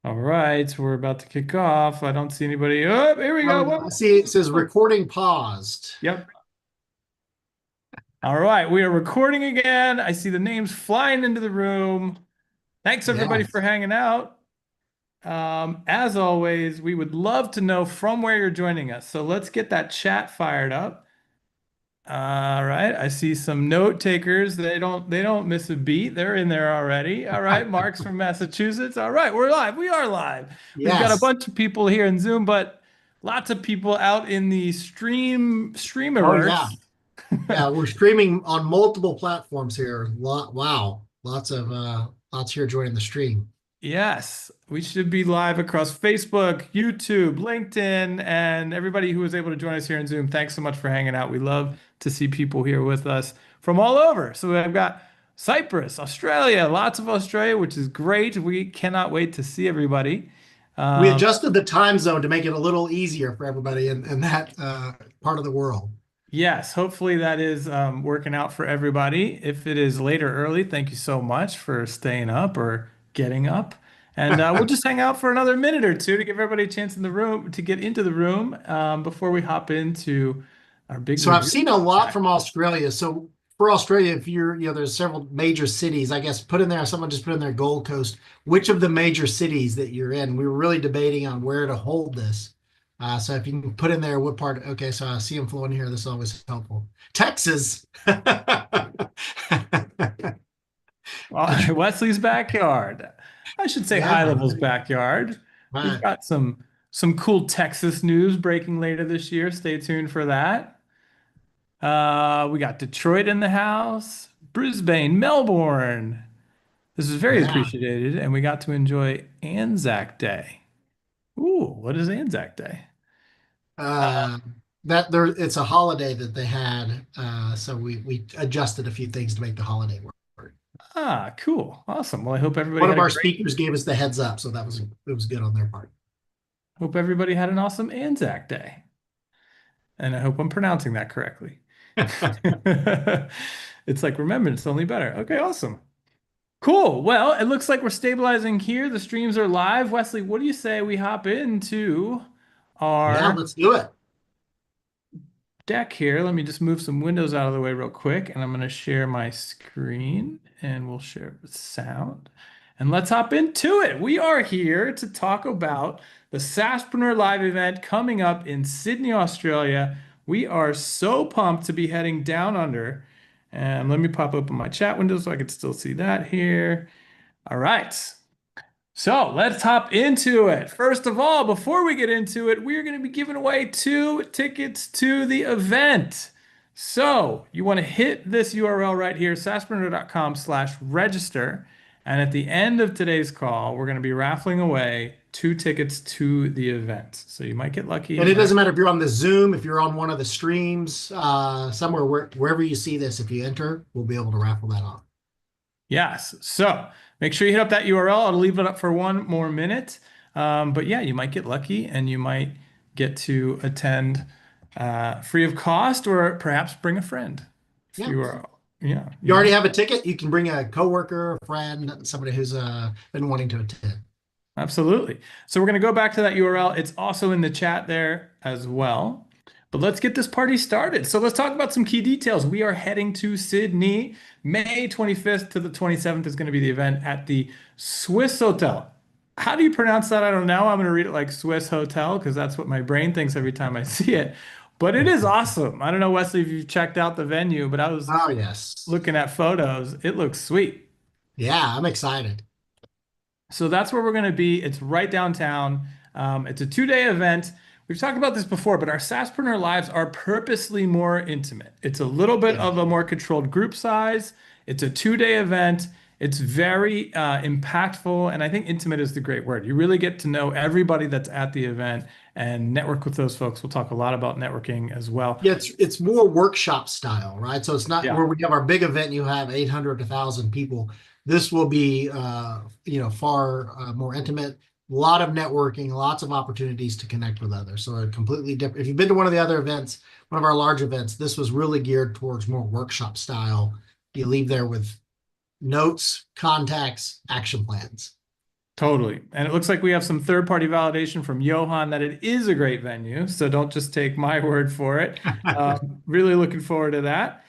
All right, we're about to kick off. I don't see anybody. Oh, here we go. I see it says recording paused. Yep. All right, we are recording again. I see the names flying into the room. Thanks everybody for Yes. hanging out. As always, we would love to know from where you're joining us. So let's get that chat fired up. All right, I see some note takers. They don't miss a beat. They're in there already. All right, Mark's from Massachusetts. All right, we're live. We are live. We've got a Yes. bunch of people here in Zoom, but lots of people out in the Oh, yeah. streamerverse. Yeah, we're streaming on multiple platforms here. Wow. Lots here joining the stream. Yes, we should be live across Facebook, YouTube, LinkedIn, and everybody who was able to join us here in Zoom. Thanks so much for hanging out. We love to see people here with us from all over. So I've got Cyprus, Australia, lots of Australia, which is great. We cannot wait to see everybody. We Um, adjusted the time zone to make it a little easier for everybody in that part of the world. Yes, hopefully that is working out for everybody. If it is late or early, thank you so much for staying up or getting up. And we'll just hang out for another minute or two to give everybody a chance in the room to get into the room before we hop into our big So I've review. seen a lot from Australia. So for Australia, if there's several major cities, I guess someone just put in there Gold Coast. Which of the major cities that you're in? We were really debating on where to hold this. So if you can put in there what part, okay, so I see them flowing here. This is always helpful. Texas. Wesley's backyard. I should say Yeah, high level's right. backyard. We've Right. got some cool Texas news breaking later this year. Stay tuned for that. We got Detroit in the house, Brisbane, Melbourne. This is very Yeah. appreciated, and we got to enjoy Anzac Day. Ooh, what is Anzac Day? Uh, that there it's a holiday that they had. So we adjusted a few things to make the holiday work. Ah, cool. Awesome. Well, I hope everybody One had of a our great, speakers gave us the heads up, so it was good on their part. hope everybody had an awesome Anzac Day. And I hope I'm pronouncing that correctly. It's like, remember, it's only better. Okay, awesome. Cool. Well, it looks like we're stabilizing here. The streams are live. Wesley, what do you say we hop into Yeah, our let's do it. deck here? Let me just move some windows out of the way real quick, and I'm going to share my screen and we'll share the sound. And let's hop into it. We are here to talk about the SaaSPRENEUR Live event coming up in Sydney, Australia. We are so pumped to be heading down under. And let me pop open my chat window so I can still see that here. All right. So let's hop into it. First of all, before we get into it, we're going to be giving away 2 tickets to the event. So you want to hit this URL right here, saaspreneur.com/register. And at the end of today's call, we're going to be raffling away 2 tickets to the event. So you might get lucky. And You it might. doesn't matter if you're on the Zoom, if you're on one of the streams, somewhere wherever you see this, if you enter, we'll be able to raffle that off. Yes. So make sure you hit up that URL. I'll leave it up for 1 more minute. But yeah, you might get lucky and you might get to attend free of cost or perhaps bring a friend if Yeah. you are, yeah, You you already never. have a ticket. You can bring a coworker, a friend, somebody who's been wanting to attend. Absolutely. So we're going to go back to that URL. It's also in the chat there as well. But let's get this party started. So let's talk about some key details. We are heading to Sydney. May 25th to the 27th is going to be the event at the Swiss Hotel. How do you pronounce that? I don't know. I'm going to read it like Swiss Hotel because that's what my brain thinks every time I see it. But it is awesome. I don't know, Wesley, if you've checked out the venue, but I was Oh, yes. looking at photos. It looks sweet. Yeah, I'm excited. So that's where we're going to be. It's right downtown. It's a 2 day event. We've talked about this before, but our SaaSpreneur lives are purposely more intimate. It's a little bit Yeah. of a more controlled group size. It's a 2 day event. It's very impactful, and I think intimate is the great word. You really get to know everybody that's at the event and network with those folks. We'll talk a lot about networking as well. Yeah, it's more workshop style, right? So it's not Yeah. where we have our big event, you have 800 to 1,000 people. This will be, far more intimate, a lot of networking, lots of opportunities to connect with others. So a completely different. If you've been to one of the other events, one of our large events, this was really geared towards more workshop style. You leave there with notes, contacts, action plans. Totally. And it looks like we have some third-party validation from Johan that it is a great venue. So don't just take my word for it. Really looking forward to that.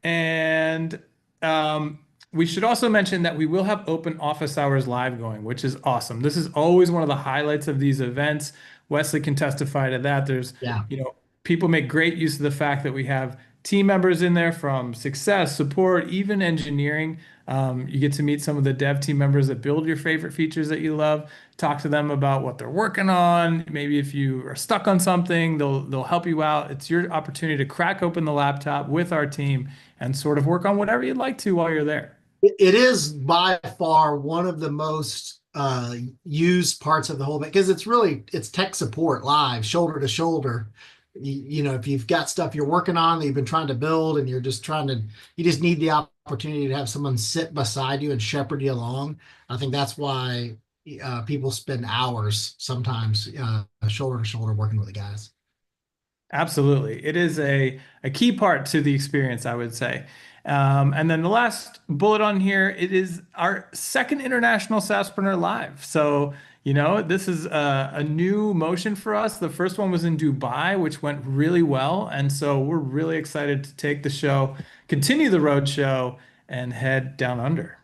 And um, we should also mention that we will have open office hours live going, which is awesome. This is always one of the highlights of these events. Wesley can testify to that. There's, Yeah. you know, people make great use of the fact that we have team members in there from success, support, even engineering. You get to meet some of the dev team members that build your favorite features that you love. Talk to them about what they're working on. Maybe if you are stuck on something, they'll help you out. It's your opportunity to crack open the laptop with our team and sort of work on whatever you'd like to while you're there. It is by far one of the most used parts of the whole thing because it's tech support live, shoulder to shoulder. If you've got stuff you're working on that you've been trying to build and you just need the opportunity to have someone sit beside you and shepherd you along. I think that's why people spend hours sometimes shoulder to shoulder working with the guys. Absolutely. It is a key part to the experience, I would say. And then the last bullet on here, it is our second international SaaSPRENEUR Live. So, this is a new motion for us. The first one was in Dubai, which went really well. And so we're really excited to take the show, continue the road show, and head down under.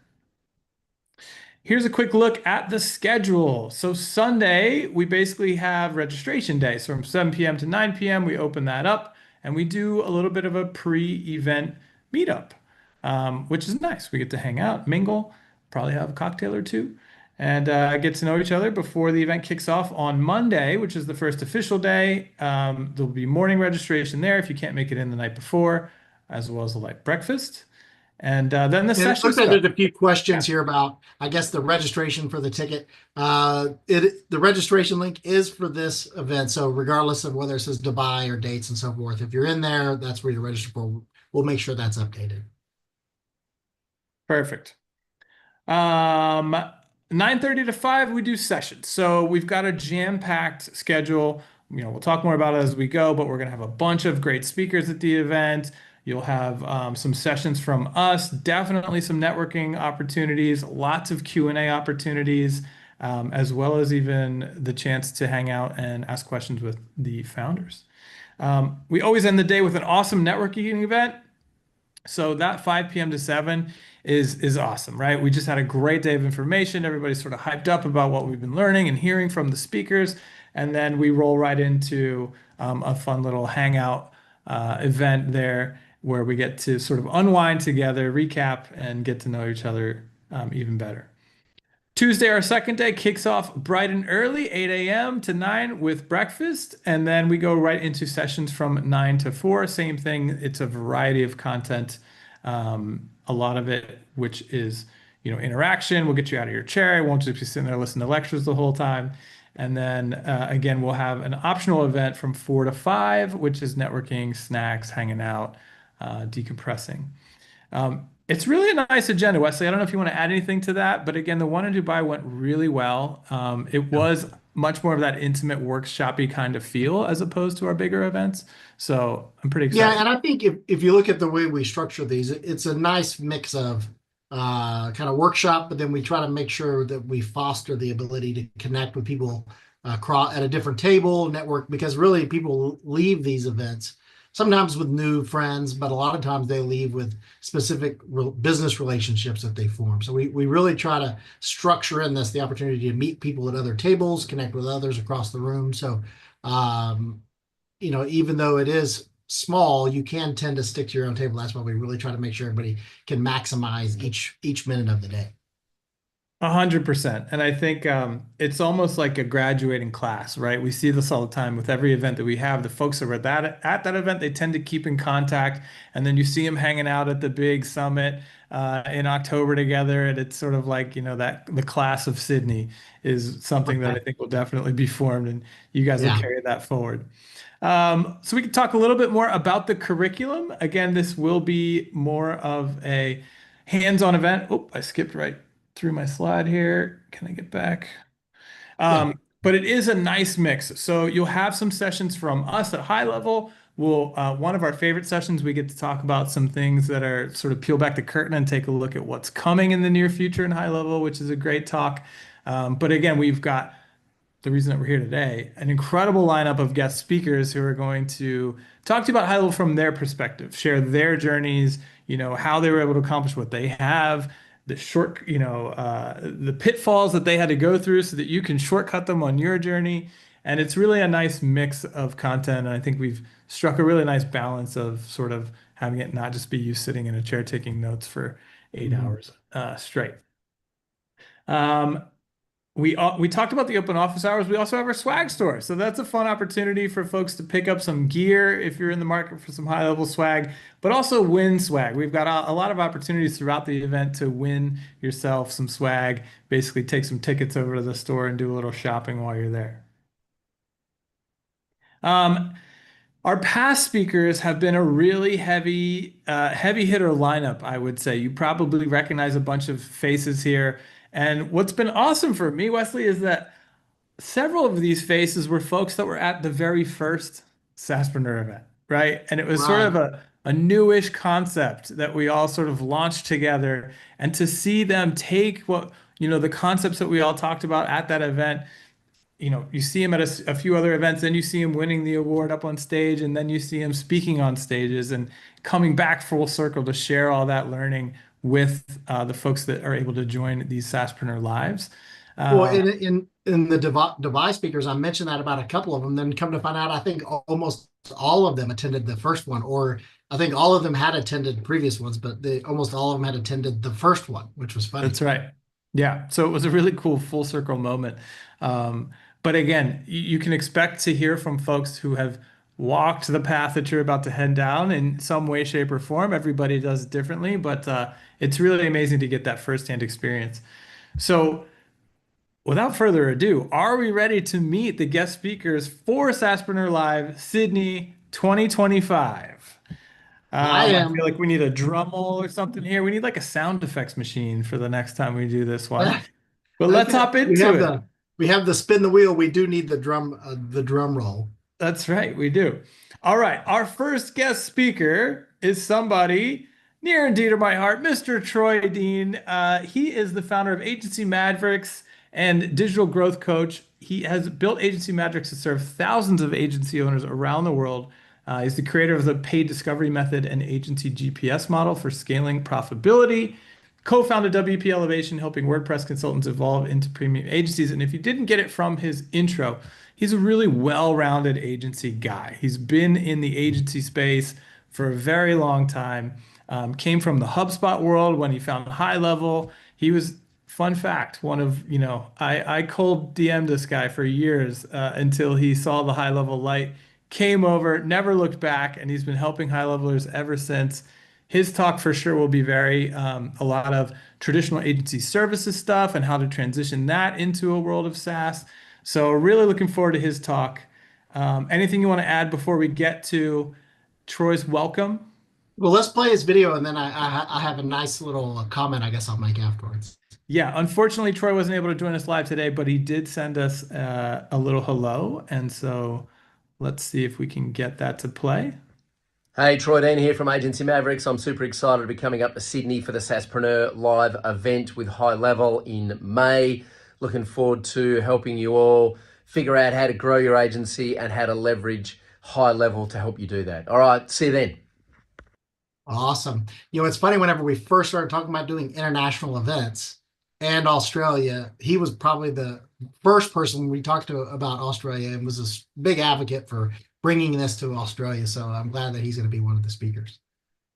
Here's a quick look at the schedule. So Sunday, we basically have registration day. So from 7 p.m. to 9 p.m., we open that up and we do a little bit of a pre-event meetup, which is nice. We get to hang out, mingle, probably have a cocktail or two, and get to know each other before the event kicks off on Monday, which is the first official day. There'll be morning registration there if you can't make it in the night before, as well as a light breakfast. And then the And it session looks like starts. there's a few questions here about, I guess, the registration for the ticket. The registration link is for this event. So regardless of whether it says Dubai or dates and so forth, if you're in there, that's where you register for. We'll make sure that's updated. Perfect. 9:30 to 5, we do sessions. So we've got a jam-packed schedule. We'll talk more about it as we go, but we're going to have a bunch of great speakers at the event. You'll have some sessions from us, definitely some networking opportunities, lots of Q&A opportunities, as well as even the chance to hang out and ask questions with the founders. We always end the day with an awesome networking event. So that 5 p.m. to 7 is awesome, right? We just had a great day of information. Everybody's sort of hyped up about what we've been learning and hearing from the speakers. And then we roll right into a fun little hangout event there where we get to sort of unwind together, recap, and get to know each other even better. Tuesday, our second day, kicks off bright and early, 8 a.m. to 9 with breakfast. And then we go right into sessions from 9 to 4. Same thing. It's a variety of content. A lot of it, which is, interaction. We'll get you out of your chair. It won't just be sitting there listening to lectures the whole time. And then again, we'll have an optional event from 4 to 5, which is networking, snacks, hanging out, decompressing. It's really a nice agenda, Wesley. I don't know if you want to add anything to that, but again, the one in Dubai went really well. It was much more of that intimate workshop-y kind of feel as opposed to our bigger events. So I'm pretty Yeah, excited. and I think if you look at the way we structure these, it's a nice mix of kind of workshop, but then we try to make sure that we foster the ability to connect with people at a different table, network, because really people leave these events sometimes with new friends, but a lot of times they leave with specific business relationships that they form. So we really try to structure in this the opportunity to meet people at other tables, connect with others across the room. So even though it is small, you can tend to stick to your own table. That's why we really try to make sure everybody can maximize each minute of the day. 100%. And I think it's almost like a graduating class, right? We see this all the time with every event that we have. The folks that were at that event, they tend to keep in contact. And then you see them hanging out at the big summit in October together. And it's sort of like, that the class of Sydney is something that I think will definitely be formed. And you guys will Yeah. carry that forward. So we can talk a little bit more about the curriculum. Again, this will be more of a hands-on event. Oh, I skipped right through my slide here. Can I get back? Yeah. But it is a nice mix. So you'll have some sessions from us at high level. One of our favorite sessions, we get to talk about some things that are sort of peel back the curtain and take a look at what's coming in the near future in high level, which is a great talk. But again, we've got the reason that we're here today, an incredible lineup of guest speakers who are going to talk to you about high level from their perspective, share their journeys, how they were able to accomplish what they have, the pitfalls that they had to go through so that you can shortcut them on your journey. And it's really a nice mix of content. And I think we've struck a really nice balance of sort of having it not just be you sitting in a chair taking notes for 8 hours straight. Um, we talked about the open office hours. We also have our swag store. So that's a fun opportunity for folks to pick up some gear if you're in the market for some high level swag, but also win swag. We've got a lot of opportunities throughout the event to win yourself some swag. Basically, take some tickets over to the store and do a little shopping while you're there. Um, our past speakers have been a really heavy hitter lineup, I would say. You probably recognize a bunch of faces here. And what's been awesome for me, Wesley, is that several of these faces were folks that were at the very first SaaSPRENEUR event, right? And it was sort Right. of a newish concept that we all sort of launched together. And to see them take the concepts that we all talked about at that event, you see him at a few other events, then you see him winning the award up on stage, and then you see him speaking on stages and coming back full circle to share all that learning with the folks that are able to join these SaaSPRENEUR lives. Well, Um, in the device speakers, I mentioned that about a couple of them. Then come to find out, I think almost all of them attended the first one, or I think all of them had attended previous ones, but almost all of them had attended the first one, which was funny. That's right. Yeah. So it was a really cool full circle moment. Um, but again, you can expect to hear from folks who have walked the path that you're about to head down in some way, shape, or form. Everybody does it differently, but it's really amazing to get that firsthand experience. So without further ado, are we ready to meet the guest speakers for SaaSPRENEUR Live Sydney 2025? I I feel am. like we need a drum roll or something here. We need like a sound effects machine for the next time we do this one. But let's Okay, hop into it. we have the spin the wheel. We do need the drum roll. That's right, we do. All right, our first guest speaker is somebody near and dear to my heart, Mr. Troy Dean. He is the founder of Agency Mavericks and digital growth coach. He has built Agency Mavericks to serve thousands of agency owners around the world. He's the creator of the paid discovery method and agency GPS model for scaling profitability. Co-founded WP Elevation, helping WordPress consultants evolve into premium agencies. And if you didn't get it from his intro, he's a really well-rounded agency guy. He's been in the agency space for a very long time. Came from the HubSpot world when he found High Level. He was, fun fact, one of, I cold DM'd this guy for years until he saw the High Level light, came over, never looked back, and he's been helping high levelers ever since. His talk for sure will be very a lot of traditional agency services stuff and how to transition that into a world of SaaS. So really looking forward to his talk. Anything you want to add before we get to Troy's welcome? Well, let's play his video, and then I have a nice little comment I guess I'll make afterwards. Yeah, unfortunately, Troy wasn't able to join us live today, but he did send us a little hello. And so let's see if we can get that to play. Hey, Troy Dean here from Agency Mavericks. I'm super excited to be coming up to Sydney for the SaaSPRENEUR live event with High Level in May. Looking forward to helping you all figure out how to grow your agency and how to leverage High Level to help you do that. All right, see you then. Awesome. It's funny, whenever we first started talking about doing international events and Australia, he was probably the first person we talked to about Australia and was a big advocate for bringing this to Australia. So I'm glad that he's going to be one of the speakers.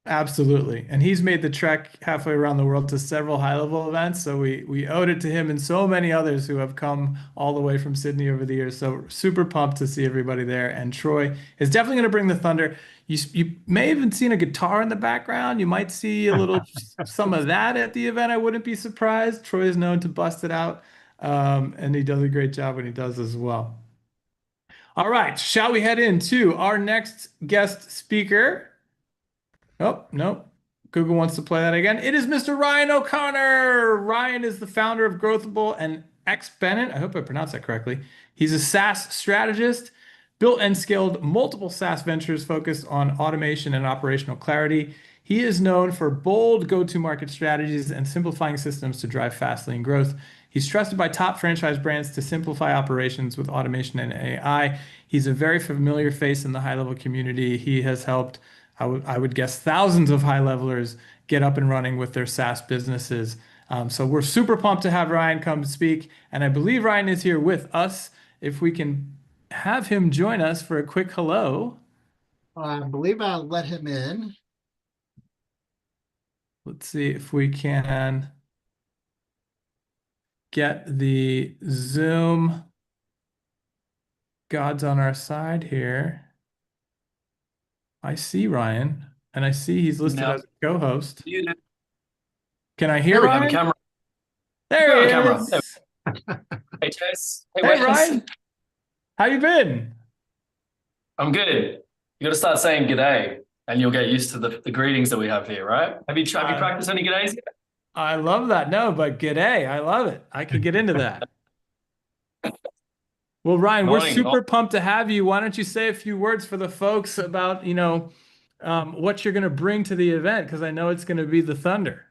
Absolutely. And he's made the trek halfway around the world to several high-level events. So we owed it to him and so many others who have come all the way from Sydney over the years. So super pumped to see everybody there. And Troy is definitely going to bring the thunder. You may have even seen a guitar in the background. You might see a little some of that at the event. I wouldn't be surprised. Troy is known to bust it out. And he does a great job when he does as well. All right, shall we head into our next guest speaker? Oh, no. Google wants to play that again. It is Mr. Ryan O'Connor. Ryan is the founder of Growthable and Exponent. I hope I pronounced that correctly. He's a SaaS strategist, built and scaled multiple SaaS ventures focused on automation and operational clarity. He is known for bold go-to-market strategies and simplifying systems to drive fast lane growth. He's trusted by top franchise brands to simplify operations with automation and AI. He's a very familiar face in the high-level community. He has helped, I would guess, thousands of high levelers get up and running with their SaaS businesses. So we're super pumped to have Ryan come speak, and I believe Ryan is here with us. If we can have him join us for a quick hello. I believe I'll let him in. Let's see if we can get the Zoom gods on our side here. I see Ryan, and I see he's listed Now, as a co-host. you Can I hear There we have a Ryan? camera. There You he have a camera. There is. Hey, Chase. Hey, Hey, Wes. Ryan. How you been? I'm good. You got to start saying g'day, and you'll get used to the greetings that we have here, right? Have you practiced any g'days yet? I love that. No, but g'day. I love it. I can get into that. Well, Ryan, we're Morning. super pumped to have you. Why don't you say a few words for the folks about, what you're going to bring to the event? Because I know it's going to be the Thunder.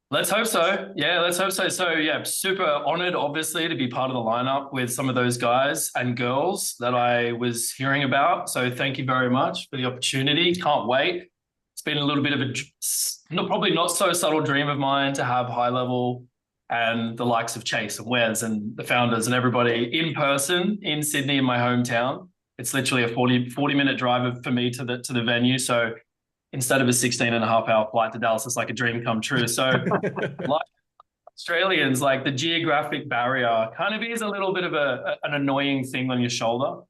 Let's hope so. Yeah, let's hope so. So, yeah, super honored, obviously, to be part of the lineup with some of those guys and girls that I was hearing about. So, thank you very much for the opportunity. Can't wait. It's been a little bit of probably not so subtle dream of mine to have high level and the likes of Chase and Wes and the founders and everybody in person in Sydney, in my hometown. It's literally a 40-minute drive for me to the venue. So, instead of a 16.5 hour flight to Dallas, it's like a dream come true. So, like Australians, like the geographic barrier kind of is a little bit of an annoying thing on your shoulder.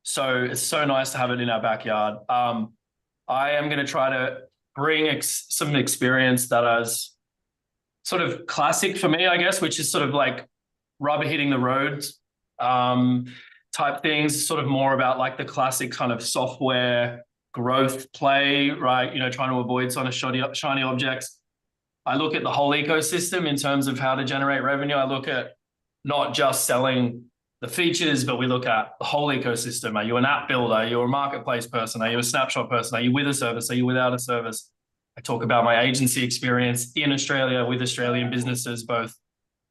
So it's so nice to have it in our backyard. I am going to try to bring some experience that is sort of classic for me, I guess, which is sort of like rubber hitting the road type things, sort of more about like the classic kind of software growth play, right? Trying to avoid sort of shiny objects. I look at the whole ecosystem in terms of how to generate revenue. I look at not just selling the features, but we look at the whole ecosystem. Are you an app builder? Are you a marketplace person? Are you a snapshot person? Are you with a service? Are you without a service? I talk about my agency experience in Australia with Australian businesses, both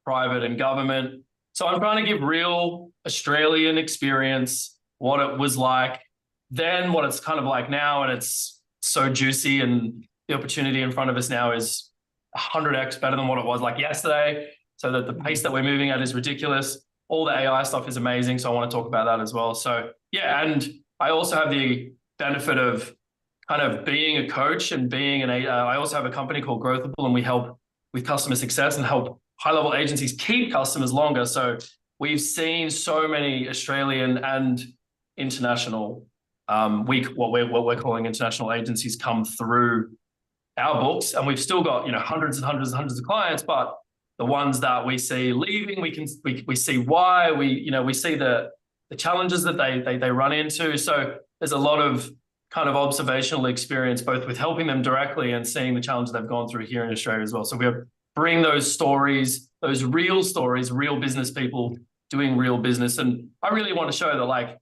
private and government. So I'm trying to give real Australian experience, what it was like then, what it's kind of like now, and it's so juicy, and the opportunity in front of us now is 100x better than what it was like yesterday. So that the pace that we're moving at is ridiculous. All the AI stuff is amazing. So I want to talk about that as well. So yeah, and I also have the benefit of kind of being a coach and being I also have a company called Growthable, and we help with customer success and help high-level agencies keep customers longer. So we've seen so many Australian and international what we're calling international agencies come through our books, and we've still got hundreds and hundreds and hundreds of clients. But the ones that we see leaving, we see why we see the challenges that they run into. So there's a lot of kind of observational experience, both with helping them directly and seeing the challenges they've gone through here in Australia as well. So we bring those stories, those real stories, real business people doing real business, and I really want to show that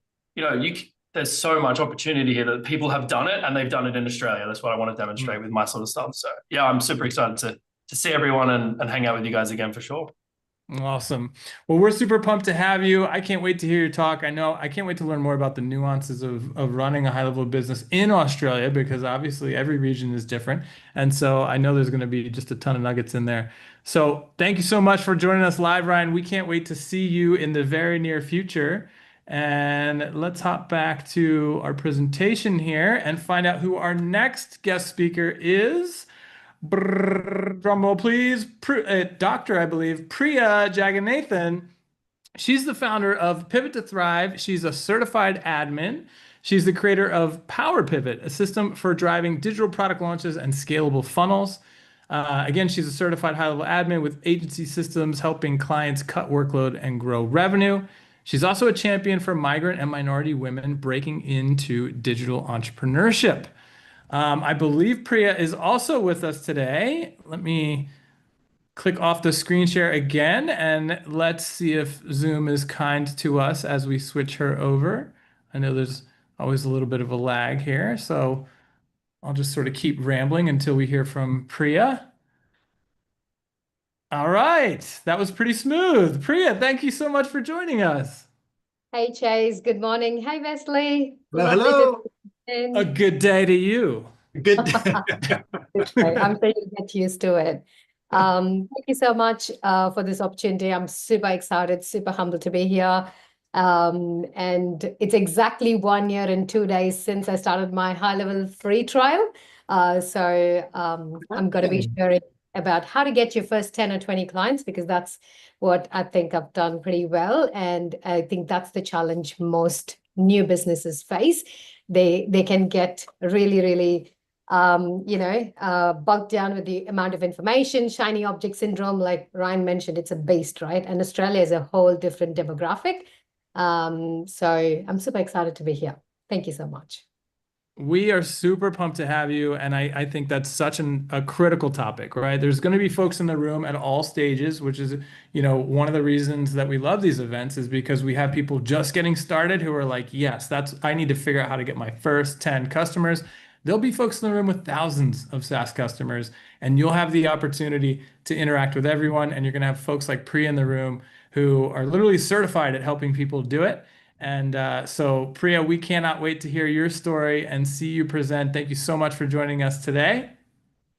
there's so much opportunity here that people have done it, and they've done it in Australia. That's what I want to demonstrate with my sort of stuff. So yeah, I'm super excited to see everyone and hang out with you guys again for sure. Awesome. Well, we're super pumped to have you. I can't wait to hear your talk. I can't wait to learn more about the nuances of running a high level business in Australia, because obviously every region is different. And so I know there's going to be just a ton of nuggets in there. So thank you so much for joining us live, Ryan. We can't wait to see you in the very near future. And let's hop back to our presentation here and find out who our next guest speaker is. Drum roll, please. Doctor, I believe, Priya Jagannathan. She's the founder of Pivot to Thrive. She's a certified admin. She's the creator of Power Pivot, a system for driving digital product launches and scalable funnels. Again, she's a certified high-level admin with agency systems, helping clients cut workload and grow revenue. She's also a champion for migrant and minority women breaking into digital entrepreneurship. I believe Priya is also with us today. Let me click off the screen share again, and let's see if Zoom is kind to us as we switch her over. I know there's always a little bit of a lag here, so I'll just sort of keep rambling until we hear from Priya. All right. That was pretty smooth. Priya, thank you so much for joining us. Hey Chase, good morning. Hey Wesley, Hello, lovely to hello. see A you. good day to you. Good. Okay, I'm sure you'll get used to it. Thank you so much for this opportunity. I'm super excited, super humbled to be here. And it's exactly 1 year and 2 days since I started my high-level free trial. I'm going to be sharing about how to get your first 10 or 20 clients because that's what I think I've done pretty well. And I think that's the challenge most new businesses face. They can get really bogged down with the amount of information, shiny object syndrome, like Ryan mentioned, it's a beast, right? And Australia is a whole different demographic. So I'm super excited to be here. Thank you so much. We are super pumped to have you, and I think that's such a critical topic, right? There's going to be folks in the room at all stages, which is, one of the reasons that we love these events is because we have people just getting started who are like, yes, I need to figure out how to get my first 10 customers. There'll be folks in the room with thousands of SaaS customers, and you'll have the opportunity to interact with everyone, and you're going to have folks like Priya in the room who are literally certified at helping people do it. And so, Priya, we cannot wait to hear your story and see you present. Thank you so much for joining us today.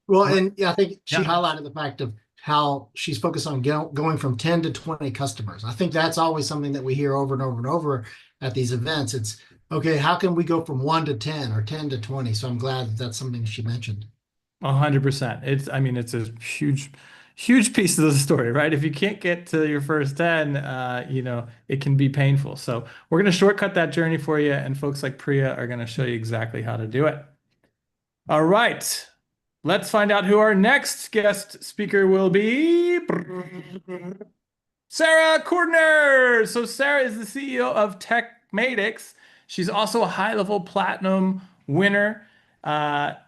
Well, and yeah, I think she Yeah. highlighted the fact of how she's focused on going from 10 to 20 customers. I think that's always something that we hear over and over and over at these events. It's okay, how can we go from 1 to 10 or 10 to 20? So I'm glad that that's something she mentioned. 100%. It's a huge piece of the story, right? If you can't get to your first 10, it can be painful. So we're going to shortcut that journey for you, and folks like Priya are going to show you exactly how to do it. All right. Let's find out who our next guest speaker will be. Sarah Cordner. So Sarah is the CEO of TechMatix. She's also a high-level platinum winner.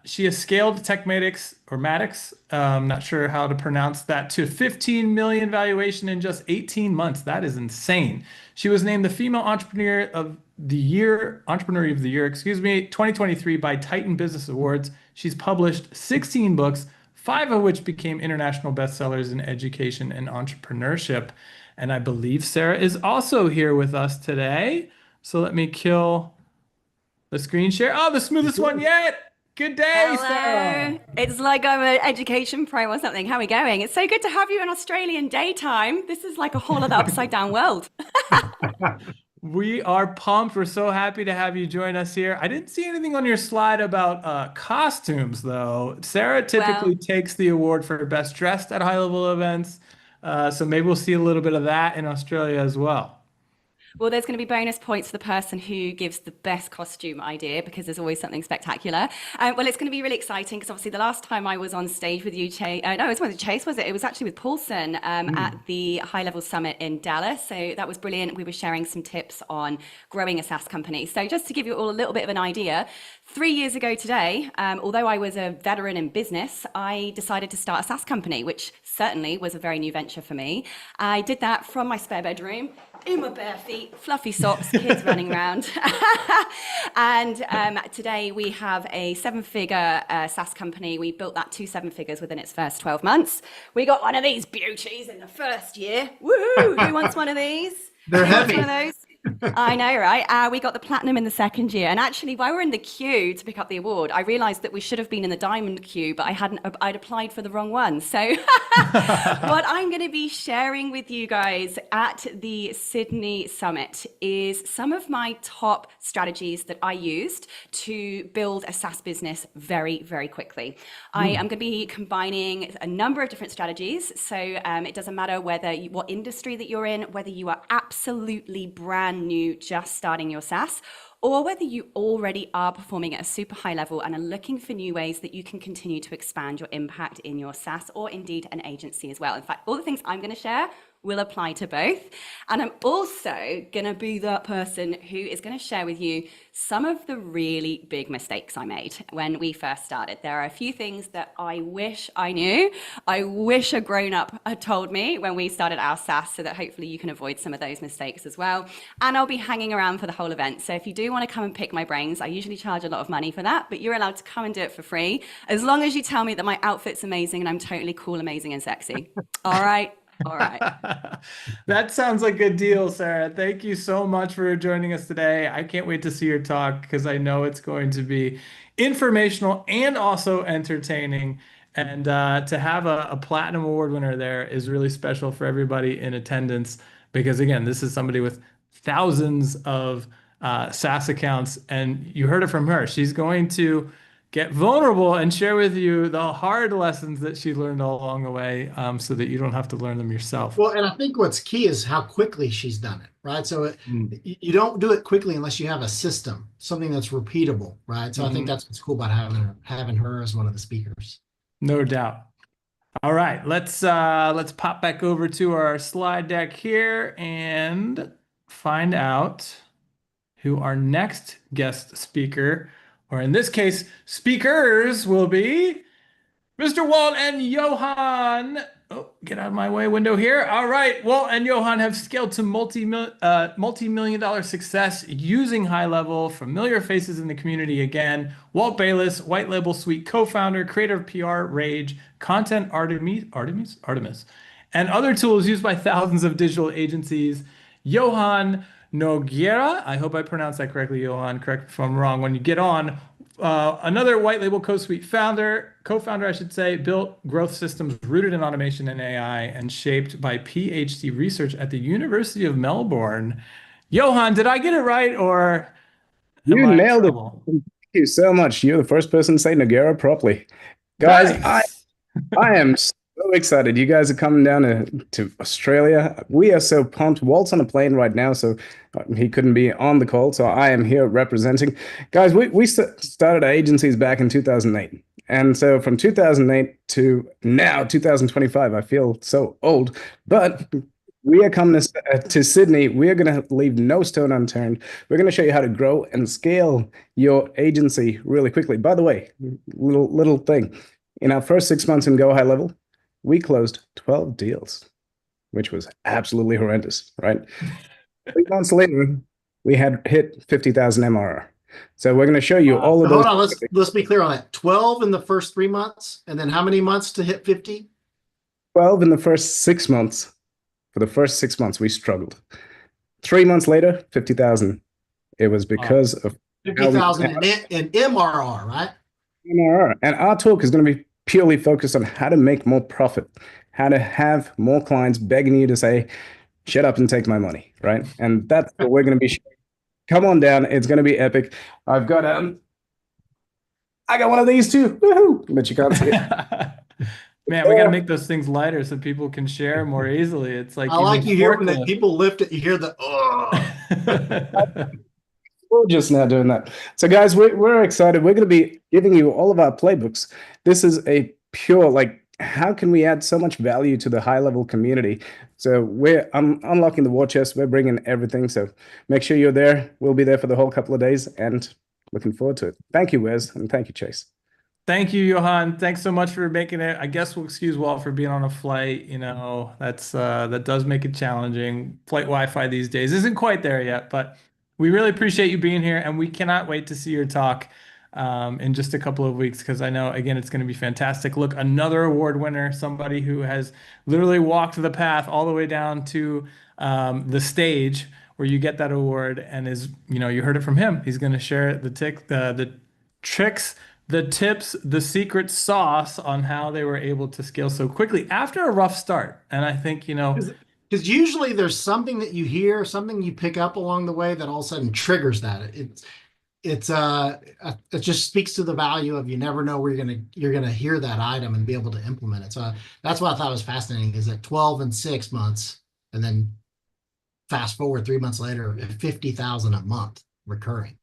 She has scaled TechMatix or Matix, not sure how to pronounce that, to 15 million valuation in just 18 months. That is insane. She was named the Female Entrepreneur of the Year, 2023 by Titan Business Awards. She's published 16 books, 5 of which became international bestsellers in education and entrepreneurship. And I believe Sarah is also here with us today. So let me kill the screen share. Oh, the smoothest one yet. Good day, Sarah. Hello. It's like I'm an education pro or something. How are we going? It's so good to have you in Australian daytime. This is like a whole other upside down world. We are pumped. We're so happy to have you join us here. I didn't see anything on your slide about costumes, though. Sarah typically Well, takes the award for best dressed at high-level events. So maybe we'll see a little bit of that in Australia as well. Well, there's going to be bonus points for the person who gives the best costume idea because there's always something spectacular. Well, it's going to be really exciting because obviously the last time I was on stage with you, Chase, no, it wasn't Chase, was it? It was actually with Paulson at the High Level Summit in Dallas. So that was brilliant. We were sharing some tips on growing a SaaS company. So just to give you all a little bit of an idea, 3 years ago today, although I was a veteran in business, I decided to start a SaaS company, which certainly was a very new venture for me. I did that from my spare bedroom in my bare feet, fluffy socks, kids running around. And today we have a 7-figure SaaS company. We built that to 7 figures within its first 12 months. We got one of these beauties in the first year. Woohoo! Who wants one of these? They're Who wants heavy. one of those? I know, right? We got the platinum in the second year. And actually, while we're in the queue to pick up the award, I realized that we should have been in the diamond queue, but I'd applied for the wrong one. So what I'm going to be sharing with you guys at the Sydney Summit is some of my top strategies that I used to build a SaaS business very, very quickly. I am going to be combining a number of different strategies. So it doesn't matter what industry that you're in, whether you are absolutely brand new, just starting your SaaS, or whether you already are performing at a super high level and are looking for new ways that you can continue to expand your impact in your SaaS or indeed an agency as well. In fact, all the things I'm going to share will apply to both. And I'm also going to be that person who is going to share with you some of the really big mistakes I made when we first started. There are a few things that I wish I knew. I wish a grown-up had told me when we started our SaaS, so that hopefully you can avoid some of those mistakes as well. And I'll be hanging around for the whole event. So if you do want to come and pick my brains, I usually charge a lot of money for that, but you're allowed to come and do it for free, as long as you tell me that my outfit's amazing and I'm totally cool, amazing, and sexy. All right. All right. That sounds like a deal, Sarah. Thank you so much for joining us today. I can't wait to see your talk because I know it's going to be informational and also entertaining. And to have a Platinum Award winner there is really special for everybody in attendance because, again, this is somebody with thousands of SaaS accounts. And you heard it from her. She's going to get vulnerable and share with you the hard lessons that she learned all along the way, so that you don't have to learn them yourself. Well, and I think what's key is how quickly she's done it, right? So you don't do it quickly unless you have a system, something that's repeatable, right? So I think that's what's cool about having her as one of the speakers. No doubt. All right, let's pop back over to our slide deck here and find out who our next guest speaker, or in this case, speakers, will be. Mr. Walt and Johan. Oh, get out of my way window here. All right, Walt and Johan have scaled to multi-million-dollar success using high level, familiar faces in the community again. Walt Bayless, White Label Suite co-founder, creator of PR Rage, Content Artemis, and other tools used by thousands of digital agencies. Johan Nogueira, I hope I pronounced that correctly, Johan. Correct me if I'm wrong when you get on. Another White Label Co-Suite co-founder, I should say, built growth systems rooted in automation and AI and shaped by PhD research at the University of Melbourne. Johan, did I get it right, or You am I in nailed it. trouble? Thank you so much. You're the first person to say Nogueira properly. Guys, Nice. I am so excited. You guys are coming down to Australia. We are so pumped. Walt's on a plane right now, so he couldn't be on the call. So I am here representing. Guys, we started our agencies back in 2008. And so from 2008 to now, 2025, I feel so old. But we are coming to Sydney. We are going to leave no stone unturned. We're going to show you how to grow and scale your agency really quickly. By the way, little thing. In our first 6 months in Go High Level, we closed 12 deals, which was absolutely horrendous, right? 3 months later, we had hit 50,000 MRR. So we're going to show you all of those. Hold on, let's be clear on that. 12 in the first 3 months, and then how many months to hit 50? 12 in the first 6 months. For the first 6 months, we struggled. 3 months later, 50,000. It was because of 50,000 in MRR, right? MRR. And our talk is going to be purely focused on how to make more profit, how to have more clients begging you to say, shut up and take my money, right? And that's what we're going to be showing. Come on down. It's going to be epic. I got one of these too. Woohoo! But you can't see it. Man, we got to make those things lighter so people can share more easily. It's like I like you hear when forklift. people lift it, you hear the, We're just now doing that. So guys, we're excited. We're going to be giving you all of our playbooks. This is a pure, like, how can we add so much value to the high level community? So I'm unlocking the war chest. We're bringing everything. So make sure you're there. We'll be there for the whole couple of days and looking forward to it. Thank you, Wes, and thank you, Chase. Thank you, Johan. Thanks so much for making it. I guess we'll excuse Walt for being on a flight. You know, that does make it challenging. Flight Wi-Fi these days isn't quite there yet, but we really appreciate you being here, and we cannot wait to see your talk in just a couple of weeks, because I know, again, it's going to be fantastic. Look, another award winner, somebody who has literally walked the path all the way down to the stage where you get that award, and you heard it from him. He's going to share the tricks, the tips, the secret sauce on how they were able to scale so quickly after a rough start. And I think, because usually there's something that you hear, something you pick up along the way that all of a sudden triggers that. It just speaks to the value of, you never know where you're gonna hear that item and be able to implement it. So that's what I thought was fascinating, is that 12 and 6 months, and then fast forward 3 months later, 50,000 a month recurring.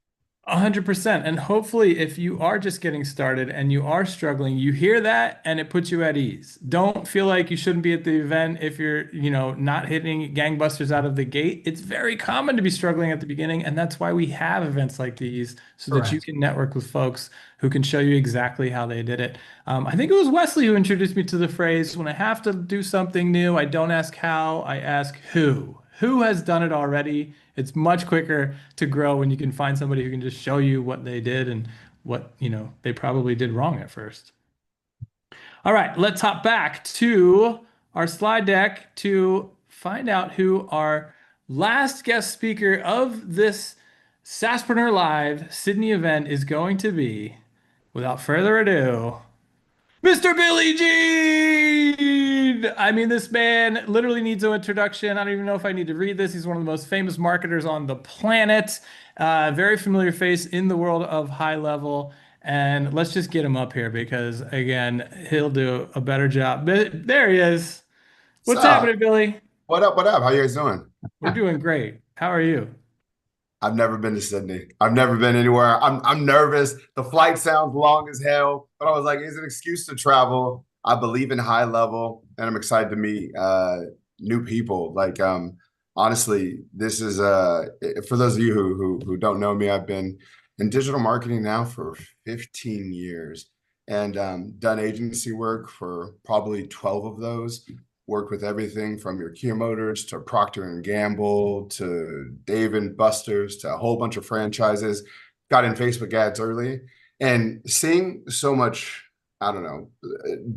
100%. And hopefully, if you are just getting started and you are struggling, you hear that and it puts you at ease. Don't feel like you shouldn't be at the event if you're, not hitting gangbusters out of the gate. It's very common to be struggling at the beginning, and that's why we have events like these so that you Correct. can network with folks who can show you exactly how they did it. I think it was Wesley who introduced me to the phrase, when I have to do something new, I don't ask how, I ask who. Who has done it already? It's much quicker to grow when you can find somebody who can just show you what they did and what, they probably did wrong at first. All right, let's hop back to our slide deck to find out who our last guest speaker of this SaaSPRENEUR Live Sydney event is going to be. Without further ado, Mr. Billy Gene! I mean, this man literally needs no introduction. I don't even know if I need to read this. He's one of the most famous marketers on the planet. Very familiar face in the world of high level. And let's just get him up here because, again, he'll do a better job. There he is. What's So, happening, Billy? what up? What up? How you guys doing? We're doing great. How are you? I've never been to Sydney. I've never been anywhere. I'm nervous. The flight sounds long as hell, but I was like, it's an excuse to travel. I believe in high level, and I'm excited to meet new people. Like, honestly, this is for those of you who don't know me, I've been in digital marketing now for 15 years and done agency work for probably 12 of those. Worked with everything from your Kia Motors to Procter and Gamble to Dave and Buster's to a whole bunch of franchises. Got in Facebook ads early, and seeing so much, I don't know,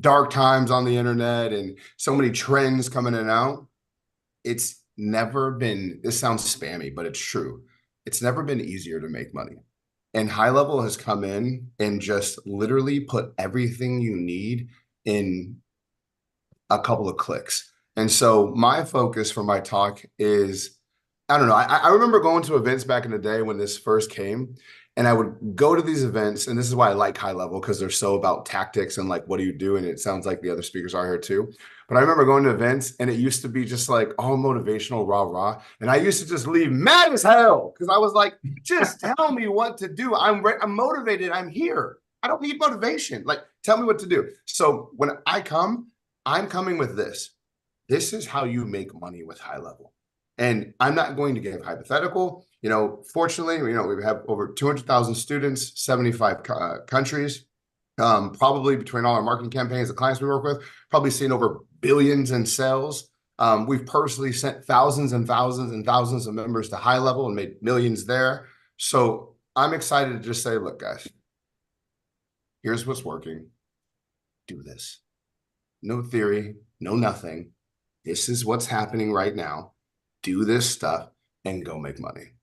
dark times on the internet and so many trends coming in and out. It's never been, this sounds spammy, but it's true. It's never been easier to make money. And High Level has come in and just literally put everything you need in a couple of clicks. And so my focus for my talk is, I don't know, I remember going to events back in the day when this first came, and I would go to these events, and this is why I like High Level, because they're so about tactics and like, what do you do? And it sounds like the other speakers are here too. But I remember going to events, and it used to be just like all motivational, rah, rah. And I used to just leave mad as hell, because I was like, just tell me what to do. I'm motivated. I'm here. I don't need motivation. Like, tell me what to do. So when I come, I'm coming with this. This is how you make money with High Level. And I'm not going to give hypothetical. Fortunately, we have over 200,000 students, 75 countries. Probably between all our marketing campaigns, the clients we work with, probably seen over billions in sales. We've personally sent thousands and thousands and thousands of members to High Level and made millions there. So I'm excited to just say, look, guys, here's what's working. Do this. No theory, no nothing. This is what's happening right now. Do this stuff and go make money.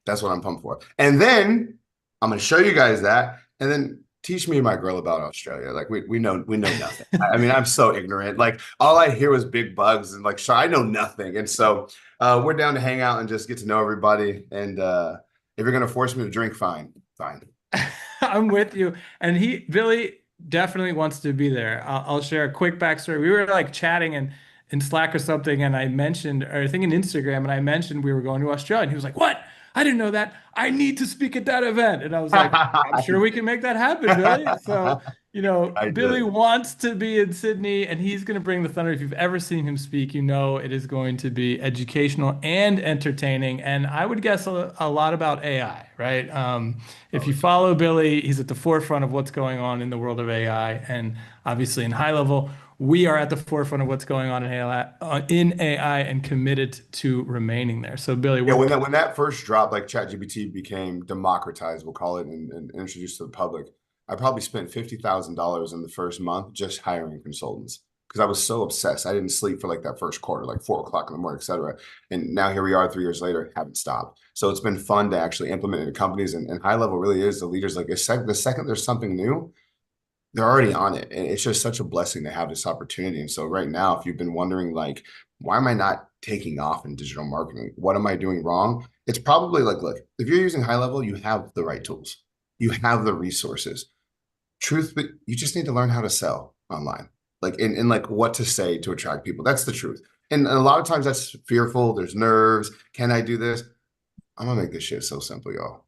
That's what I'm pumped for. And then I'm going to show you guys that, and then teach me and my girl about Australia. Like we know nothing. I mean, I'm so ignorant. Like all I hear was big bugs and like, I know nothing. And so we're down to hang out and just get to know everybody. And if you're going to force me to drink, fine. I'm with you. And Billy definitely wants to be there. I'll share a quick backstory. We were like chatting in Slack or something, and I mentioned, or I think in Instagram, and I mentioned we were going to Australia, and he was like, "What? I didn't know that. I need to speak at that event." And I was like, "I'm sure we can make that happen, Billy." So, Billy wants to be in Sydney, and he's going to bring the thunder. If you've ever seen him speak, it is going to be educational and entertaining. And I would guess a lot about AI, right? If you follow Billy, he's at the forefront of what's going on in the world of AI. And obviously in High Level, we are at the forefront of what's going on in AI and committed to remaining there. So Billy, when that first dropped, like ChatGPT became democratized, we'll call it, and introduced to the public, I probably spent $50,000 in the first month just hiring consultants because I was so obsessed. I didn't sleep for like that first quarter, like 4 o'clock in the morning, et cetera. And now here we are 3 years later, haven't stopped. So it's been fun to actually implement it in companies, and High Level really is the leaders. Like the second there's something new, they're already on it. And it's just such a blessing to have this opportunity. And so right now, if you've been wondering, like, why am I not taking off in digital marketing? What am I doing wrong? It's probably like, look, if you're using High Level, you have the right tools. You have the resources. Truth, but you just need to learn how to sell online, like in like what to say to attract people. That's the truth. And a lot of times that's fearful. There's nerves. Can I do this? I'm gonna make this shit so simple, y'all.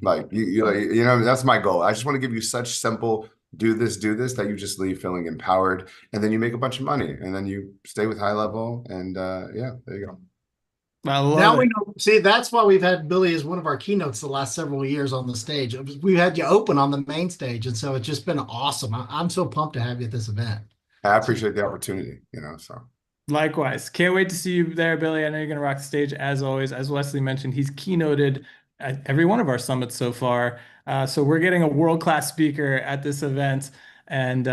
Like that's my goal. I just want to give you such simple do this that you just leave feeling empowered, and then you make a bunch of money, and then you stay with high level, and yeah, there you go. I love Now we it. know. See, that's why we've had Billy as one of our keynotes the last several years on the stage. We had you open on the main stage, and so it's just been awesome. I'm so pumped to have you at this event. I So, appreciate the opportunity, so. Likewise. Can't wait to see you there, Billy. I know you're going to rock the stage as always. As Wesley mentioned, he's keynoted at every one of our summits so far. So we're getting a world-class speaker at this event. And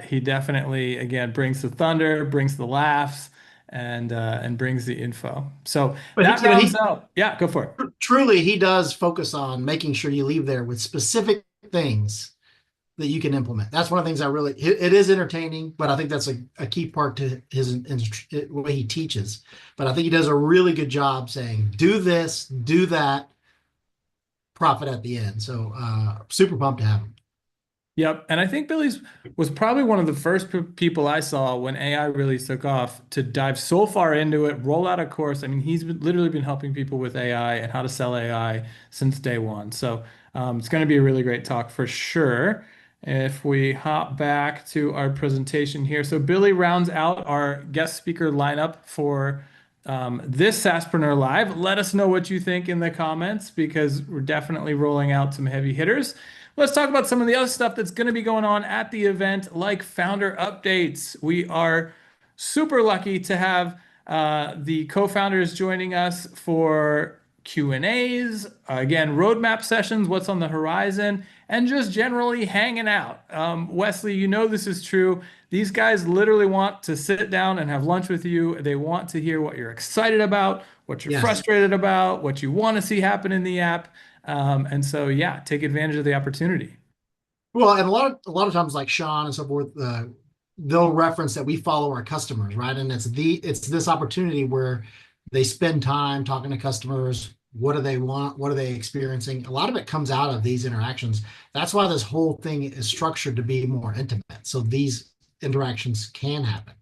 he definitely, again, brings the thunder, brings the laughs, and brings the info. So but that rounds he out. Yeah, go for it. truly he does focus on making sure you leave there with specific things that you can implement. That's one of the things it is entertaining, but I think that's a key part to his way he teaches. But I think he does a really good job saying, do this, do that, profit at the end. So super pumped to have him. Yep. And I think Billy's was probably one of the first people I saw when AI really took off to dive so far into it, roll out a course. I mean, literally been helping people with AI and how to sell AI since day one. So it's going to be a really great talk for sure. If we hop back to our presentation here. So Billy rounds out our guest speaker lineup for this SaaSPRENEUR Live. Let us know what you think in the comments because we're definitely rolling out some heavy hitters. Let's talk about some of the other stuff that's going to be going on at the event, like founder updates. We are super lucky to have the co-founders joining us for Q&As, again, roadmap sessions, what's on the horizon, and just generally hanging out. Wesley, you know this is true. These guys literally want to sit down and have lunch with you. They want to hear what you're excited about, what you're Yes. frustrated about, what you want to see happen in the app. And so, yeah, take advantage of the opportunity. Well, and a lot of times, like Sean and so forth, they'll reference that we follow our customers, right? And it's this opportunity where they spend time talking to customers. What do they want? What are they experiencing? A lot of it comes out of these interactions. That's why this whole thing is structured to be more intimate, so these interactions can happen.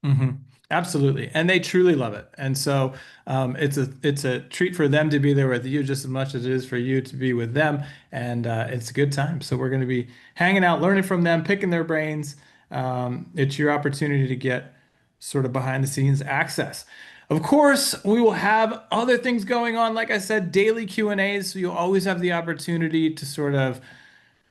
Mm-hmm. Absolutely. And they truly love it. And so it's a treat for them to be there with you just as much as it is for you to be with them. And it's a good time. So we're going to be hanging out, learning from them, picking their brains. It's your opportunity to get sort of behind the scenes access. Of course, we will have other things going on. Like I said, daily Q&As. So you'll always have the opportunity to sort of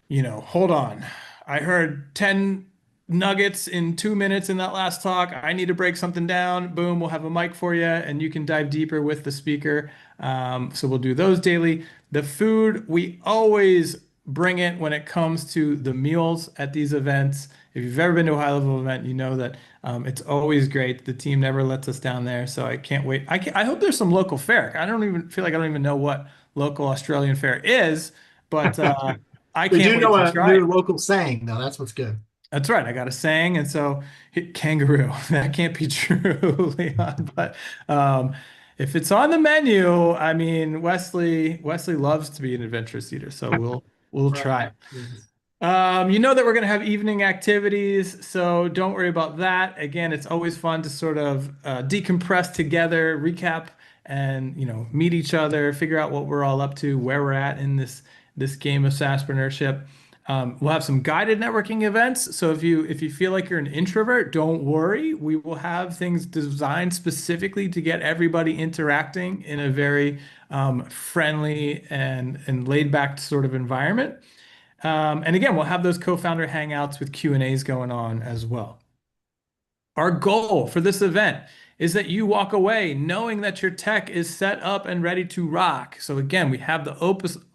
hold on. I heard 10 nuggets in 2 minutes in that last talk. I need to break something down. Boom, we'll have a mic for you, and you can dive deeper with the speaker. So we'll do those daily. The food, we always bring it when it comes to the meals at these events. If you've ever been to a high level event, you know that it's always great. The team never lets us down there. So I can't wait. I hope there's some local fare. I don't even know what local Australian fare is, but I We can't do wait know to a try new it. local saying, though. That's what's good. That's right. I got a saying, and so kangaroo. That can't be true, Leon. But if it's on the menu, I mean, Wesley loves to be an adventurous eater, so we'll try. Right. Yes. You know that we're going to have evening activities, so don't worry about that. Again, it's always fun to sort of decompress together, recap, and meet each other, figure out what we're all up to, where we're at in this game of SaaSpreneurship. We'll have some guided networking events. So if you feel like you're an introvert, don't worry. We will have things designed specifically to get everybody interacting in a very friendly and laid back sort of environment. And again, we'll have those co-founder hangouts with Q&As going on as well. Our goal for this event is that you walk away knowing that your tech is set up and ready to rock. So again, we have the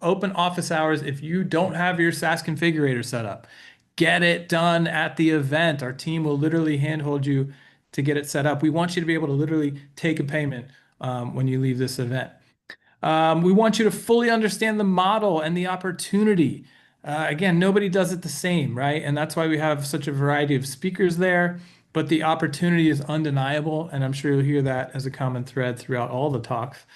open office hours if you don't have your SaaS configurator set up. Get it done at the event. Our team will literally handhold you to get it set up. We want you to be able to literally take a payment when you leave this event. We want you to fully understand the model and the opportunity. Again, nobody does it the same, right? And that's why we have such a variety of speakers there. But the opportunity is undeniable, and I'm sure you'll hear that as a common thread throughout all the talks.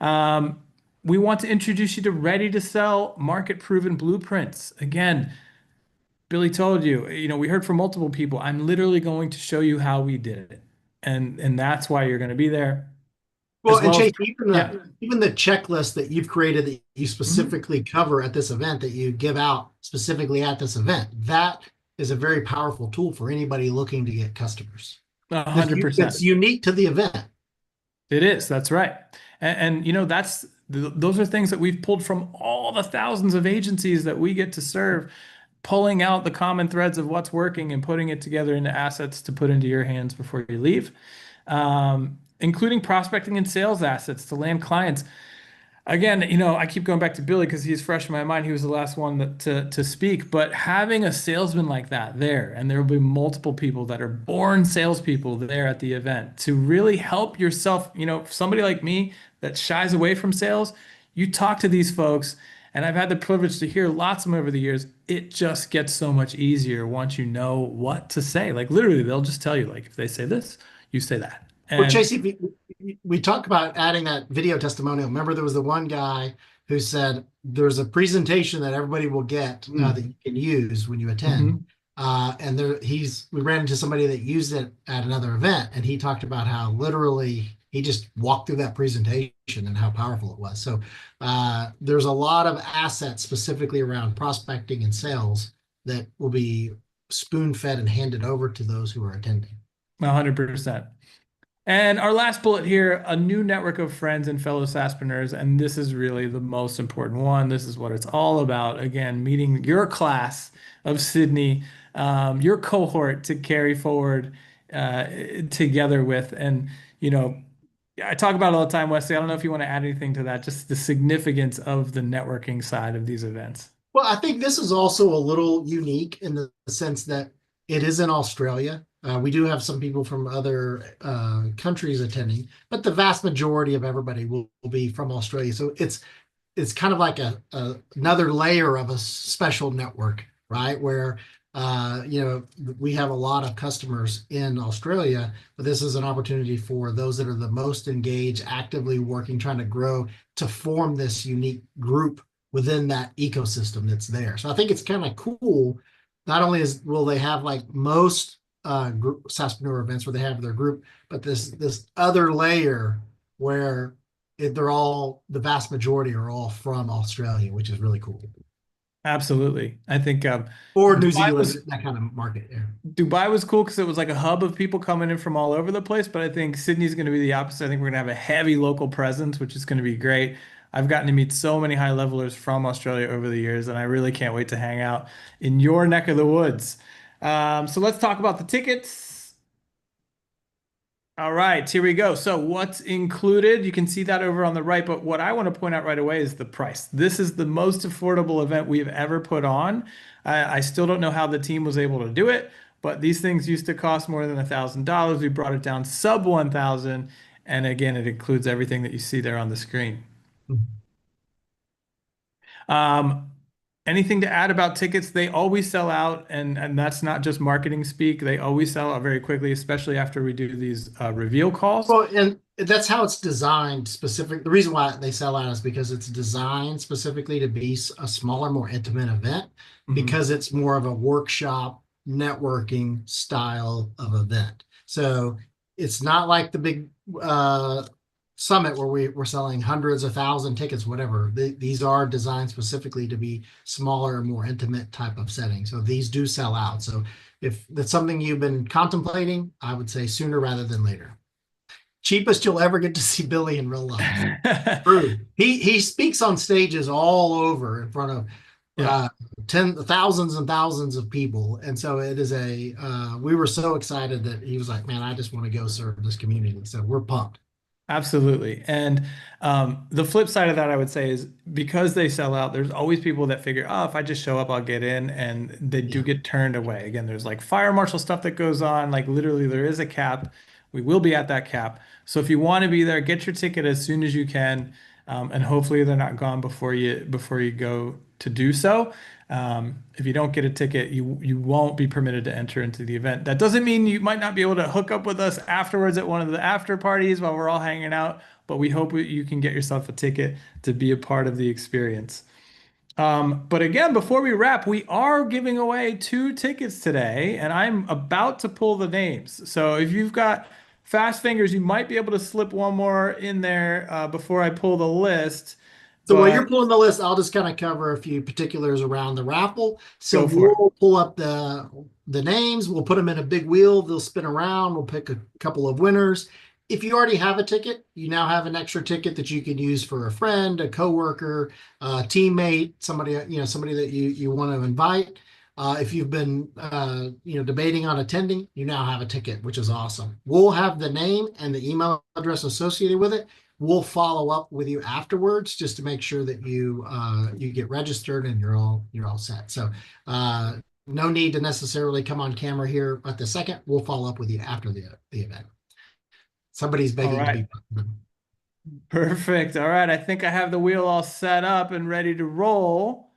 We want to introduce you to ready-to-sell, market-proven blueprints. Again, Billy told you, we heard from multiple people. I'm literally going to show you how we did it, and that's why you're going to be there. Well, as and well as Chase, even the checklist that you've created that you specifically cover at this event that you give out specifically at this event, that is a very powerful tool for anybody looking to get customers. That's 100%. unique to the event. It is. That's right. And you know, those are things that we've pulled from all the thousands of agencies that we get to serve, pulling out the common threads of what's working and putting it together into assets to put into your hands before you leave, including prospecting and sales assets to land clients. Again, you know, I keep going back to Billy because he's fresh in my mind. He was the last one to speak. But having a salesman like that there, and there will be multiple people that are born salespeople there at the event to really help yourself. You know, somebody like me that shies away from sales, you talk to these folks, and I've had the privilege to hear lots of them over the years. It just gets so much easier once you know what to say. Like literally, they'll just tell you, like, if they say this, you say that. Well, And Chase, we talked about adding that video testimonial. Remember, there was the one guy who said there's a presentation that everybody will get that you can use when you attend. And we ran into somebody that used it at another event, and he talked about how literally he just walked through that presentation and how powerful it was. So there's a lot of assets specifically around prospecting and sales that will be spoon-fed and handed over to those who are attending. 100%. And our last bullet here, a new network of friends and fellow SaaSpreneurs. And this is really the most important one. This is what it's all about. Again, meeting your class of Sydney, your cohort to carry forward together with. And, you know, I talk about it all the time, Wesley. I don't know if you want to add anything to that, just the significance of the networking side of these events. Well, I think this is also a little unique in the sense that it is in Australia. We do have some people from other countries attending, but the vast majority of everybody will be from Australia. So it's kind of like another layer of a special network, right? Where we have a lot of customers in Australia, but this is an opportunity for those that are the most engaged, actively working, trying to grow, to form this unique group within that ecosystem that's there. So I think it's kind of cool. Not only will they have like most group SaaSpreneur events where they have their group, but this other layer where the vast majority are all from Australia, which is really cool. Absolutely. I think Or New Zealand, that kind of market. Yeah. Dubai was cool because it was like a hub of people coming in from all over the place. But I think Sydney's going to be the opposite. I think we're going to have a heavy local presence, which is going to be great. I've gotten to meet so many high levelers from Australia over the years, and I really can't wait to hang out in your neck of the woods. So let's talk about the tickets. All right, here we go. So what's included? You can see that over on the right, but what I want to point out right away is the price. This is the most affordable event we've ever put on. I still don't know how the team was able to do it, but these things used to cost more than $1,000. We brought it down sub 1,000, and again, it includes everything that you see there on the screen. Anything to add about tickets? They always sell out, and that's not just marketing speak. They always sell out very quickly, especially after we do these reveal calls. Well, and that's how it's designed specific. The reason why they sell out is because it's designed specifically to be a smaller, more intimate event, because it's more of a workshop networking style of event. So it's not like the big summit where we're selling hundreds of thousand tickets, whatever. These are designed specifically to be smaller, more intimate type of setting. So these do sell out. So if that's something you've been contemplating, I would say sooner rather than later. Cheapest you'll ever get to see Billy in real life. True. He speaks on stages all over in front of thousands and thousands of people. And so it is we were so excited that he was like, man, I just want to go serve this community. So we're pumped. Absolutely. And the flip side of that, I would say, is because they sell out, there's always people that figure, oh, if I just show up, I'll get in. And they do get turned away. Again, there's like fire marshal stuff that goes on. Like literally, there is a cap. We will be at that cap. So if you want to be there, get your ticket as soon as you can. And hopefully they're not gone before you go to do so. If you don't get a ticket, you won't be permitted to enter into the event. That doesn't mean you might not be able to hook up with us afterwards at one of the after parties while we're all hanging out, but we hope you can get yourself a ticket to be a part of the experience. But again, before we wrap, we are giving away 2 tickets today, and I'm about to pull the names. So if you've got fast fingers, you might be able to slip one more in there before I pull the list. So while you're But pulling the list, I'll just kind of cover a few particulars around the raffle. So go for it. we'll pull up the names, we'll put them in a big wheel, they'll spin around, we'll pick a couple of winners. If you already have a ticket, you now have an extra ticket that you can use for a friend, a coworker, a teammate, somebody somebody that you want to invite. If you've been debating on attending, you now have a ticket, which is awesome. We'll have the name and the email address associated with it. We'll follow up with you afterwards just to make sure that you get registered and you're all set. So no need to necessarily come on camera here at the second. We'll follow up with you after the event. Somebody's All begging to right. be. Perfect. All right. I think I have the wheel all set up and ready to roll.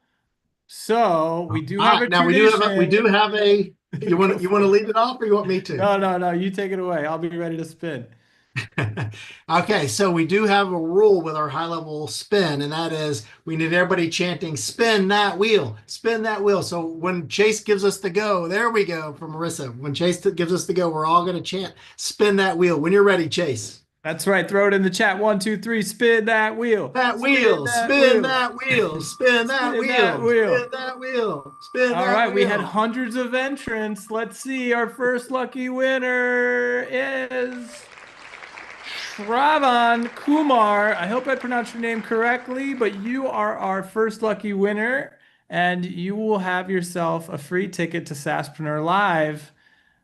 So we do have a Now tradition. we do have a. You want to lead it off, or you want me to? No. You take it away. I'll be ready to spin. Okay, so we do have a rule with our high level spin, and that is we need everybody chanting, spin that wheel, spin that wheel. So when Chase gives us the go, there we go from Marissa. When Chase gives us the go, we're all going to chant, spin that wheel. When you're ready, Chase. That's right. Throw it in the chat. 1, 2, 3. Spin that wheel. That wheel, spin that wheel, spin that Spin wheel, that wheel. spin that wheel, spin All that right. We wheel. had hundreds of entrants. Let's see. Our first lucky winner is Shravan Kumar. I hope I pronounced your name correctly, but you are our first lucky winner, and you will have yourself a free ticket to SaaSPRENEUR Live.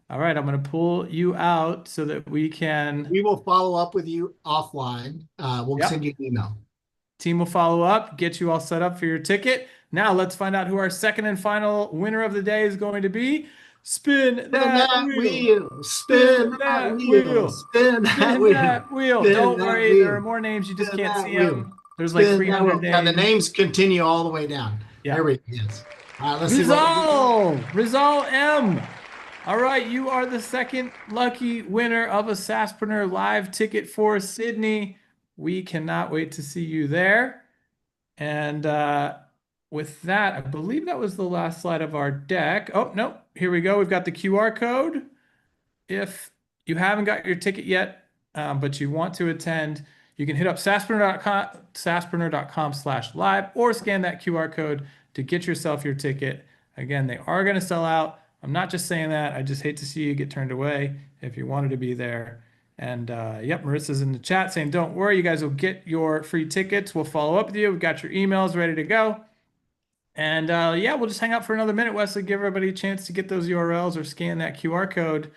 All right, I'm going to pull you out so that we can. We will follow up with you offline. We'll send you an email. Team will follow up, get you all set up for your ticket. Now let's find out who our second and final winner of the day is going to be. Spin that wheel. Spin that wheel. Spin that wheel. Don't worry, there are more names. You just can't see them. There's like 300 names. Yeah, the names continue all the way down. Yeah. There we go. All right, let's Rizal. Rizal M. All right, you are the second lucky winner of a SaaSPRENEUR Live ticket for Sydney. We cannot wait to see you there. And with that, I believe that was the last slide of our deck. Oh, no, here we go. We've got the QR code. If you haven't got your ticket yet, but you want to attend, you can hit up SaaSPRENEUR.com/live or scan that QR code to get yourself your ticket. Again, they are going to sell out. I'm not just saying that. I just hate to see you get turned away if you wanted to be there. And yep, Marissa's in the chat saying, don't worry, you guys will get your free tickets. We'll follow up with you. We've got your emails ready to go. And yeah, we'll just hang out for another minute, Wesley, give everybody a chance to get those URLs or scan that QR code.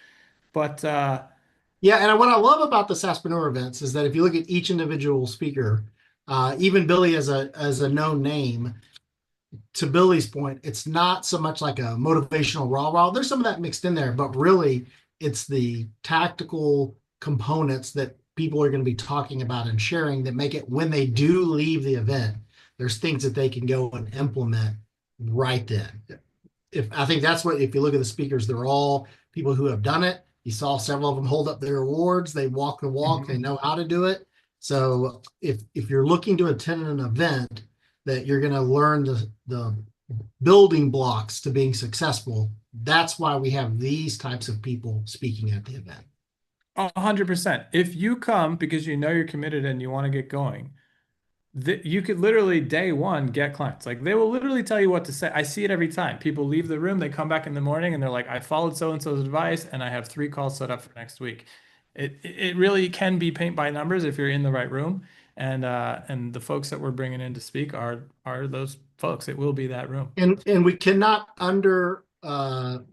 But yeah, and what I love about the SaaSPRENEUR events is that if you look at each individual speaker, even Billy as a known name, to Billy's point, it's not so much like a motivational rah-rah. There's some of that mixed in there, but really it's the tactical components that people are going to be talking about and sharing that make it, when they do leave the event, there's things that they can go and implement right then. I think that's what, if you look at the speakers, they're all people who have done it. You saw several of them hold up their awards. They walk the walk. They know how to do it. So if you're looking to attend an event that you're going to learn the building blocks to being successful, that's why we have these types of people speaking at the event. 100%. If you come because you know you're committed and you want to get going, you could literally day one get clients. Like they will literally tell you what to say. I see it every time. People leave the room, they come back in the morning and they're like, I followed so-and-so's advice and I have 3 calls set up for next week. It really can be paint by numbers if you're in the right room. And the folks that we're bringing in to speak are those folks. It will be that room. And we cannot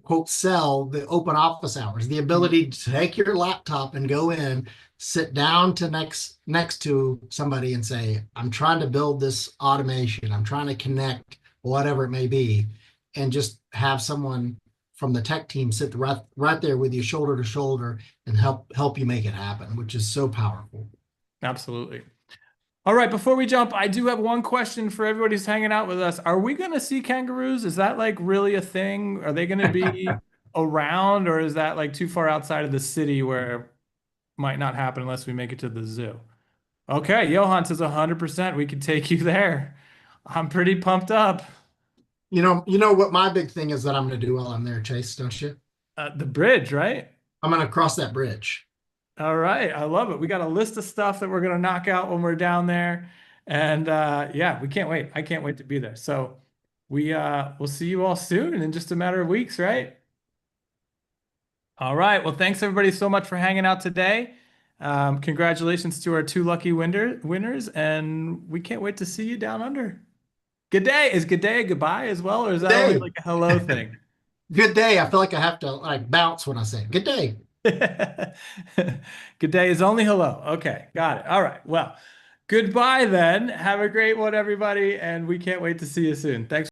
quote sell the open office hours, the ability to take your laptop and go in, sit down to next to somebody and say, I'm trying to build this automation, I'm trying to connect, whatever it may be, and just have someone from the tech team sit right there with you shoulder to shoulder and help you make it happen, which is so powerful. Absolutely. All right, before we jump, I do have one question for everybody who's hanging out with us. Are we going to see kangaroos? Is that like really a thing? Are they going to be around, or is that like too far outside of the city where it might not happen unless we make it to the zoo? Okay, Johan says 100%. We could take you there. I'm pretty pumped up. You know what my big thing is that I'm going to do while I'm there, Chase, don't you? The bridge, right? I'm going to cross that bridge. All right. I love it. We got a list of stuff that we're going to knock out when we're down there. And yeah, we can't wait. I can't wait to be there. So we'll see you all soon and in just a matter of weeks, right? All right. Well, thanks everybody so much for hanging out today. Congratulations to our two lucky winners, and we can't wait to see you down under. Good day. Is good day a goodbye as well, or is that only Day. like a hello thing? Good day. I feel like I have to like bounce when I say good day. Good day is only hello. Okay, got it. All right. Well, goodbye then. Have a great one, everybody, and we can't wait to see you soon. Thanks.